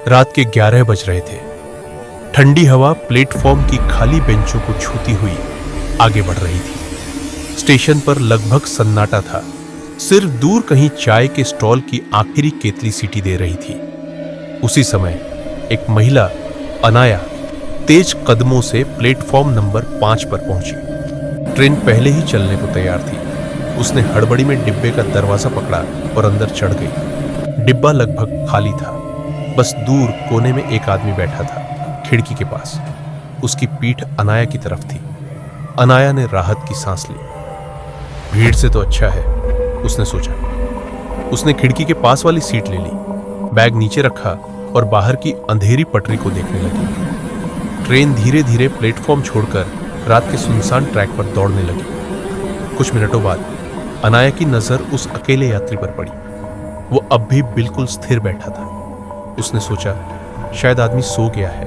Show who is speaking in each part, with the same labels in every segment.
Speaker 1: रात के 11 बज रहे थे। ठंडी हवा प्लेटफॉर्म की खाली बेंचों को छूती हुई आगे बढ़ रही थी। स्टेशन पर लगभग सन्नाटा था। सिर्फ दूर कहीं चाय के स्टॉल की आखिरी केतली सीटी दे रही थी। उसी समय एक महिला अनाया तेज कदमों से प्लेटफॉर्म नंबर 5 पर पहुंची। ट्रेन पहले ही चलने को तैयार थी। उसने हड़बड़ी में डिब्बे का दरवाजा पकड़ा और अंदर चढ़ गई। डिब्बा लगभग खाली था। बस दूर कोने में एक आदमी बैठा था, खिड़की के पास। उसकी पीठ अनाया की तरफ थी। अनाया ने राहत की सांस ली। भीड़ से तो अच्छा है, उसने सोचा। उसने खिड़की के पास वाली सीट ले ली, बैग नीचे रखा और बाहर की अंधेरी पटरी को देखने लगी। ट्रेन धीरे धीरे प्लेटफॉर्म छोड़कर रात के सुनसान ट्रैक पर दौड़ने लगी। कुछ मिनटों बाद अनाया की नजर उस अकेले यात्री पर पड़ी। वो अब भी बिल्कुल स्थिर बैठा था। उसने सोचा शायद आदमी सो गया है,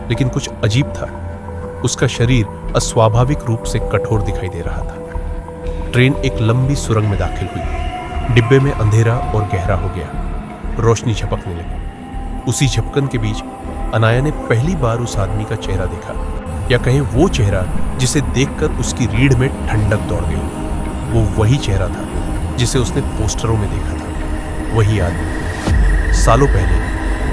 Speaker 1: लेकिन कुछ अजीब था। उसका शरीर अस्वाभाविक रूप से कठोर दिखाई दे रहा था। ट्रेन एक लंबी सुरंग में दाखिल हुई। डिब्बे में अंधेरा और गहरा हो गया। रोशनी झपकने लगी। उसी झपकन के बीच अनाया ने पहली बार उस आदमी का चेहरा देखा, या कहें वो चेहरा जिसे देखकर उसकी रीढ़ में ठंडक दौड़ गई। वो वही चेहरा था जिसे उसने पोस्टरों में देखा था। वही आदमी। सालों पहले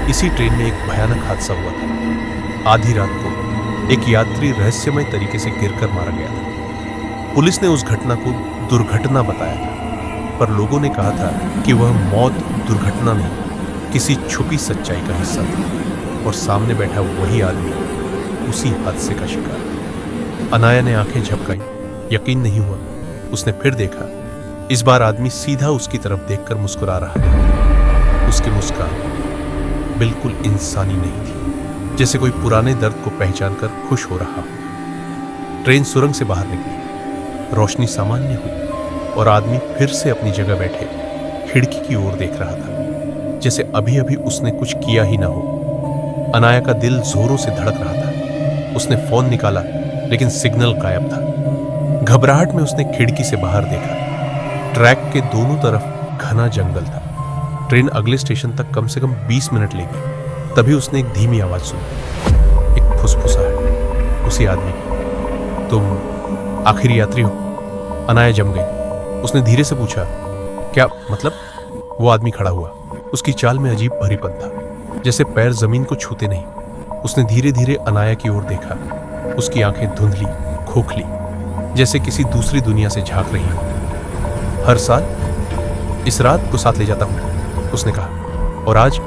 Speaker 1: इसी ट्रेन में एक भयानक हादसा हुआ था। आधी रात को एक यात्री रहस्यमय तरीके से गिरकर मारा गया था। पुलिस ने उस घटना को दुर्घटना बताया था, पर लोगों ने कहा था कि वह मौत दुर्घटना नहीं, किसी छुपी सच्चाई का हिस्सा था। और सामने बैठा वही आदमी उसी हादसे का शिकार। अनाया ने आंखें झपकाई। यकीन नहीं हुआ। उसने फिर देखा। इस बार आदमी सीधा उसकी तरफ देखकर मुस्कुरा रहा है। उसकी मुस्कान बिल्कुल इंसानी नहीं थी, जैसे कोई पुराने दर्द को पहचानकर खुश हो रहा हो। ट्रेन सुरंग से बाहर निकली। रोशनी सामान्य हुई और आदमी फिर से अपनी जगह बैठे खिड़की की ओर देख रहा था, जैसे अभी अभी उसने कुछ किया ही ना हो। अनाया का दिल जोरों से धड़क रहा था। उसने फोन निकाला, लेकिन सिग्नल गायब था। घबराहट में उसने खिड़की से बाहर देखा। ट्रैक के दोनों तरफ घना जंगल था। ट्रेन अगले स्टेशन तक कम से कम 20 मिनट लेगी। तभी उसने एक धीमी आवाज सुनी। एक फुसफुसाहट। उसी आदमी की। तुम आखिरी यात्री हो? अनाया जम गई। उसने धीरे से पूछा, क्या मतलब? वो आदमी खड़ा हुआ। उसकी चाल में अजीब भरीपन था, जैसे पैर जमीन को छूते नहीं। उसने धीरे धीरे अनाया की ओर देखा। उसकी आंखें धुंधली, खोखली, जैसे किसी दूसरी दुनिया से झांक रही हो। हर साल इस रात को साथ ले जाता हूं, उसने कहा, और आज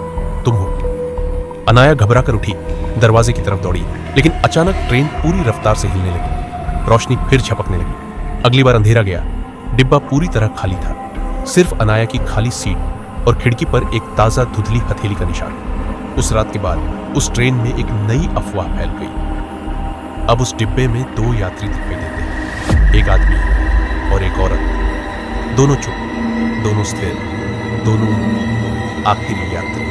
Speaker 1: तुम हो। अनाया घबरा कर उठी, दरवाजे की तरफ दौड़ी, लेकिन अचानक ट्रेन पूरी रफ्तार से हिलने लगी। रोशनी फिर झपकने लगी। अगली बार अंधेरा गया। डिब्बा पूरी तरह खाली था। सिर्फ अनाया की खाली सीट और खिड़की पर एक ताजा धुंधली हथेली का निशान। उस रात के बाद उस ट्रेन में एक नई अफवाह फैल गई। अब उस डिब्बे में 2 यात्री दिखाई देते हैं, एक आदमी और एक औरत। दोनों चुप, दोनों स्थिर, दोनों आखिरी यात्री।